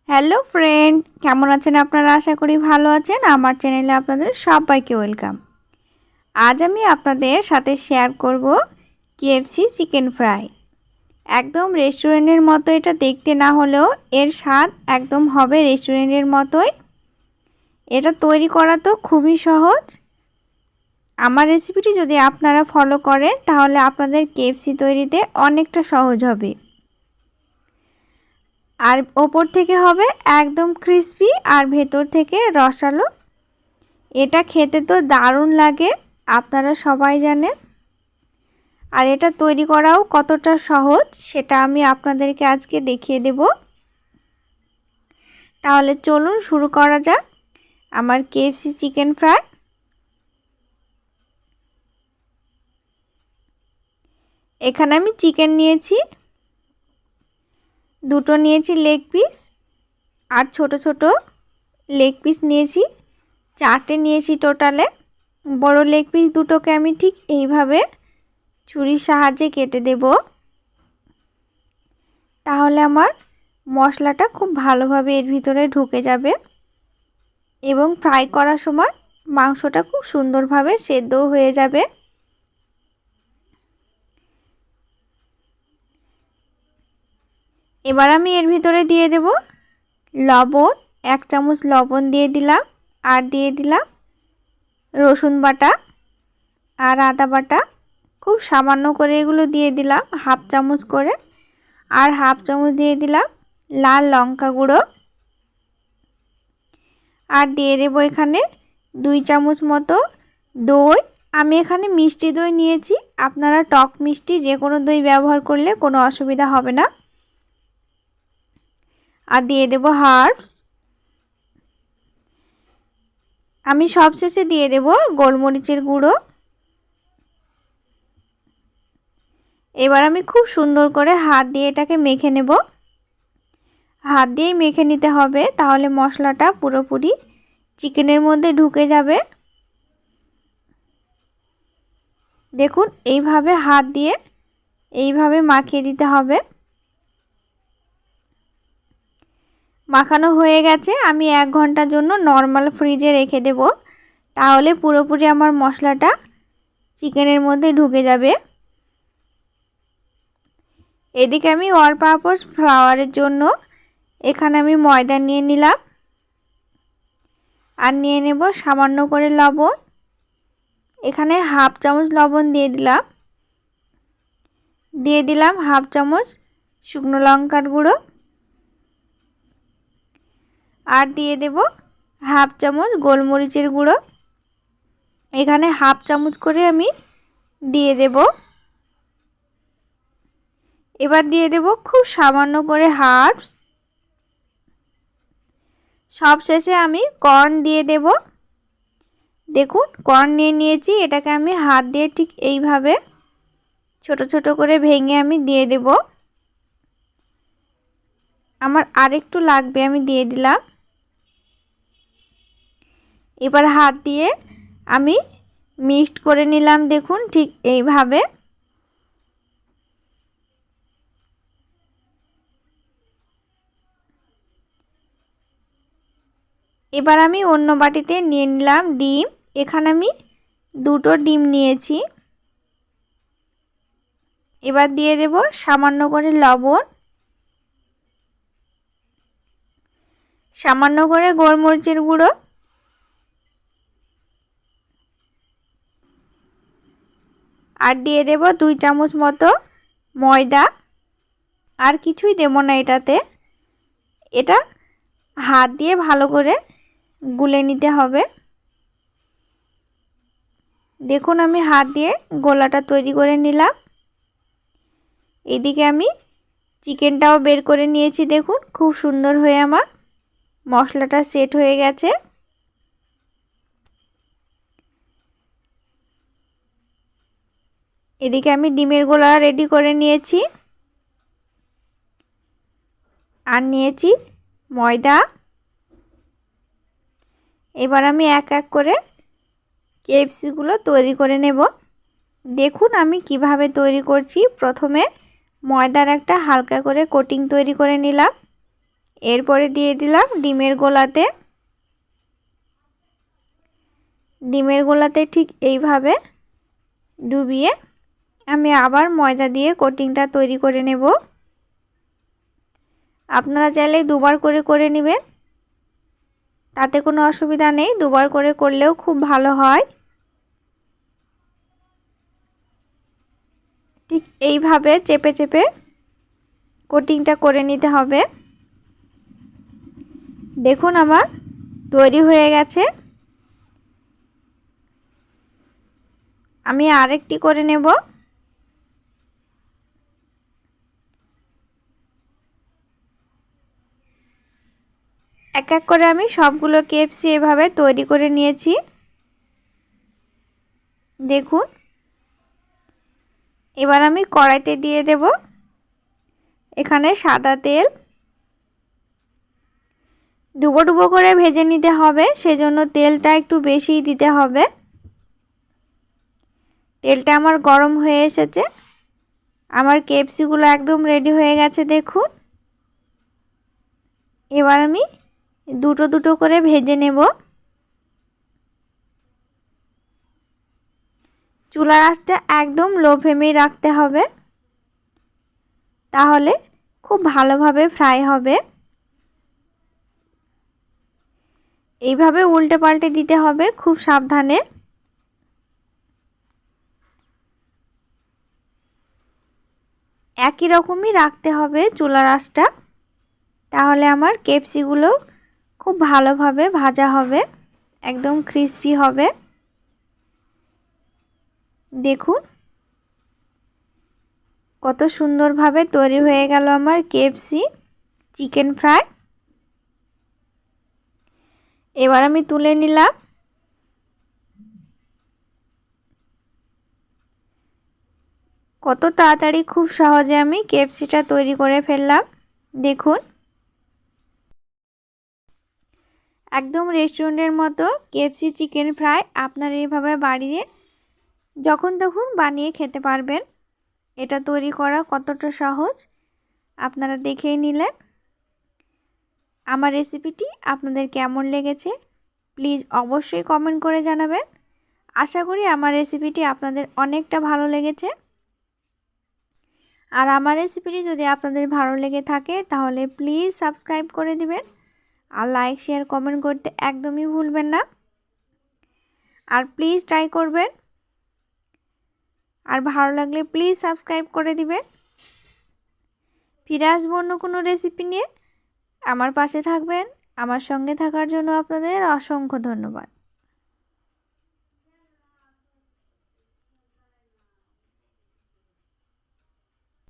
Hello friend, কেমন আছেন আপনারা? আশা করি ভালো আছেন। আমার চ্যানেলে আপনাদের সবাইকে ওয়েলকাম। আজ আমি আপনাদের সাথে শেয়ার করব KFC চিকেন ফ্রাই। একদম রেস্টুরেন্টের মতো এটা দেখতে না হলেও এর স্বাদ একদম হবে রেস্টুরেন্টের মতোই। এটা তৈরি করা তো খুবই সহজ। আমার রেসিপিটি যদি আপনারা ফলো করেন তাহলে আপনাদের KFC তৈরিতে অনেকটা সহজ হবে। আর ওপর থেকে হবে একদম ক্রিস্পি আর ভেতর থেকে রসালো। এটা খেতে তো দারুণ লাগে, আপনারা সবাই জানেন। আর এটা তৈরি করাও কতটা সহজ সেটা আমি আপনাদেরকে আজকে দেখিয়ে দেব। তাহলে চলুন শুরু করা যাক আমার KFC চিকেন ফ্রাই। এখানে আমি চিকেন নিয়েছি, দুটো নিয়েছি লেগ পিস, আর ছোট ছোট লেগ পিস নিয়েছি, চারটে নিয়েছি টোটালে। বড় লেগ পিস দুটোকে আমি ঠিক এইভাবে ছুরির সাহায্যে কেটে দেব, তাহলে আমার মশলাটা খুব ভালোভাবে এর ভিতরে ঢুকে যাবে এবং ফ্রাই করার সময় মাংসটা খুব সুন্দরভাবে সেদ্ধ হয়ে যাবে। এবার আমি এর ভিতরে দিয়ে দেব লবণ, 1 চামচ লবণ দিয়ে দিলাম, আর দিয়ে দিলাম রসুন বাটা আর আদা বাটা, খুব সামান্য করে এগুলো দিয়ে দিলাম, হাফ চামচ করে। আর হাফ চামচ দিয়ে দিলাম লাল লঙ্কা গুঁড়ো, আর দিয়ে দেব এখানে 2 চামচ মতো দই। আমি এখানে মিষ্টি দই নিয়েছি, আপনারা টক মিষ্টি যে কোনো দই ব্যবহার করলে কোনো অসুবিধা হবে না। আর দিয়ে দেব হার্বস। আমি সবশেষে দিয়ে দেব গোলমরিচের গুঁড়ো। এবার আমি খুব সুন্দর করে হাত দিয়ে এটাকে মেখে নেব। হাত দিয়েই মেখে নিতে হবে, তাহলে মশলাটা পুরোপুরি চিকেনের মধ্যে ঢুকে যাবে। দেখুন এইভাবে হাত দিয়ে এইভাবে মাখিয়ে দিতে হবে। মাখানো হয়ে গেছে, আমি 1 ঘন্টার জন্য নর্মাল ফ্রিজে রেখে দেব, তাহলে পুরোপুরি আমার মশলাটা চিকেনের মধ্যে ঢুকে যাবে। এদিকে আমি অল পারপাস ফ্লাওয়ারের জন্য এখানে আমি ময়দা নিয়ে নিলাম, আর নিয়ে নেব সামান্য করে লবণ। এখানে হাফ চামচ লবণ দিয়ে দিলাম হাফ চামচ শুকনো লঙ্কার গুঁড়ো, আর দিয়ে দেব হাফ চামচ গোলমরিচের গুঁড়ো। এখানে হাফ চামচ করে আমি দিয়ে দেব। এবার দিয়ে দেব খুব সামান্য করে হার্বস। সবশেষে আমি কর্ন দিয়ে দেব। দেখুন কর্ন নিয়ে নিয়েছি, এটাকে আমি হাত দিয়ে ঠিক এইভাবে ছোট ছোট করে ভেঙে আমি দিয়ে দেব। আমার আরেকটু লাগবে, আমি দিয়ে দিলাম। এবার হাত দিয়ে আমি মিক্সড করে নিলাম, দেখুন ঠিক এইভাবে। এবার আমি অন্য বাটিতে নিয়ে নিলাম ডিম। এখানে আমি 2টো ডিম নিয়েছি। এবার দিয়ে দেব সামান্য করে লবণ, সামান্য করে গোলমরিচের গুঁড়ো, আর দিয়ে দেব 2 চামচ মতো ময়দা। আর কিছুই দেব না এটাতে, এটা হাত দিয়ে ভালো করে গুলে নিতে হবে। দেখুন আমি হাত দিয়ে গোলাটা তৈরি করে নিলাম। এদিকে আমি চিকেনটাও বের করে নিয়েছি, দেখুন খুব সুন্দর হয়ে আমার মশলাটা সেট হয়ে গেছে। এদিকে আমি ডিমের গোলা রেডি করে নিয়েছি, আর নিয়েছি ময়দা। এবার আমি এক এক করে KFCগুলো তৈরি করে নেব। দেখুন আমি কিভাবে তৈরি করছি। প্রথমে ময়দার একটা হালকা করে কোটিং তৈরি করে নিলাম, এরপরে দিয়ে দিলাম ডিমের গোলাতে। ডিমের গোলাতে ঠিক এইভাবে ডুবিয়ে আমি আবার ময়দা দিয়ে কোটিংটা তৈরি করে নেব। আপনারা চাইলে দুবার করে নেবেন, তাতে কোনো অসুবিধা নেই। দুবার করে করলেও খুব ভালো হয়। ঠিক এইভাবে চেপে চেপে কোটিংটা করে নিতে হবে। দেখুন আমার তৈরি হয়ে গেছে। আমি আরেকটি করে নেব। এক এক করে আমি সবগুলো কেএফসি এভাবে তৈরি করে নিয়েছি। দেখুন, এবার আমি কড়াইতে দিয়ে দেব। এখানে সাদা তেল ডুবো ডুবো করে ভেজে নিতে হবে, সেজন্য তেলটা একটু বেশিই দিতে হবে। তেলটা আমার গরম হয়ে এসেছে। আমার কেএফসিগুলো একদম রেডি হয়ে গেছে দেখুন। এবার আমি দুটো দুটো করে ভেজে নেব। চুলার আঁচটা একদম লো ফ্লেমেই রাখতে হবে, তাহলে খুব ভালোভাবে ফ্রাই হবে। এইভাবে উল্টে পাল্টে দিতে হবে খুব সাবধানে। একই রকমই রাখতে হবে চুলার আঁচটা, তাহলে আমার কেএফসিগুলো খুব ভালোভাবে ভাজা হবে, একদম ক্রিস্পি হবে। দেখুন কত সুন্দরভাবে তৈরি হয়ে গেল আমার কেএফসি চিকেন ফ্রাই। এবার আমি তুলে নিলাম। কত তাড়াতাড়ি খুব সহজে আমি কেএফসিটা তৈরি করে ফেললাম। দেখুন একদম রেস্টুরেন্টের মতো কেএফসি চিকেন ফ্রাই আপনারা এইভাবে বাড়িয়ে যখন তখন বানিয়ে খেতে পারবেন। এটা তৈরি করা কতটা সহজ আপনারা দেখেই নিলেন। আমার রেসিপিটি আপনাদের কেমন লেগেছে প্লিজ অবশ্যই কমেন্ট করে জানাবেন। আশা করি আমার রেসিপিটি আপনাদের অনেকটা ভালো লেগেছে। আর আমার রেসিপিটি যদি আপনাদের ভালো লেগে থাকে তাহলে প্লিজ সাবস্ক্রাইব করে দিবেন, আর লাইক শেয়ার কমেন্ট করতে একদমই ভুলবেন না। আর প্লিজ ট্রাই করবেন, আর ভালো লাগলে প্লিজ সাবস্ক্রাইব করে দিবেন। ফিরে আসবো অন্য কোনো রেসিপি নিয়ে। আমার পাশে থাকবেন। আমার সঙ্গে থাকার জন্য আপনাদের অসংখ্য ধন্যবাদ।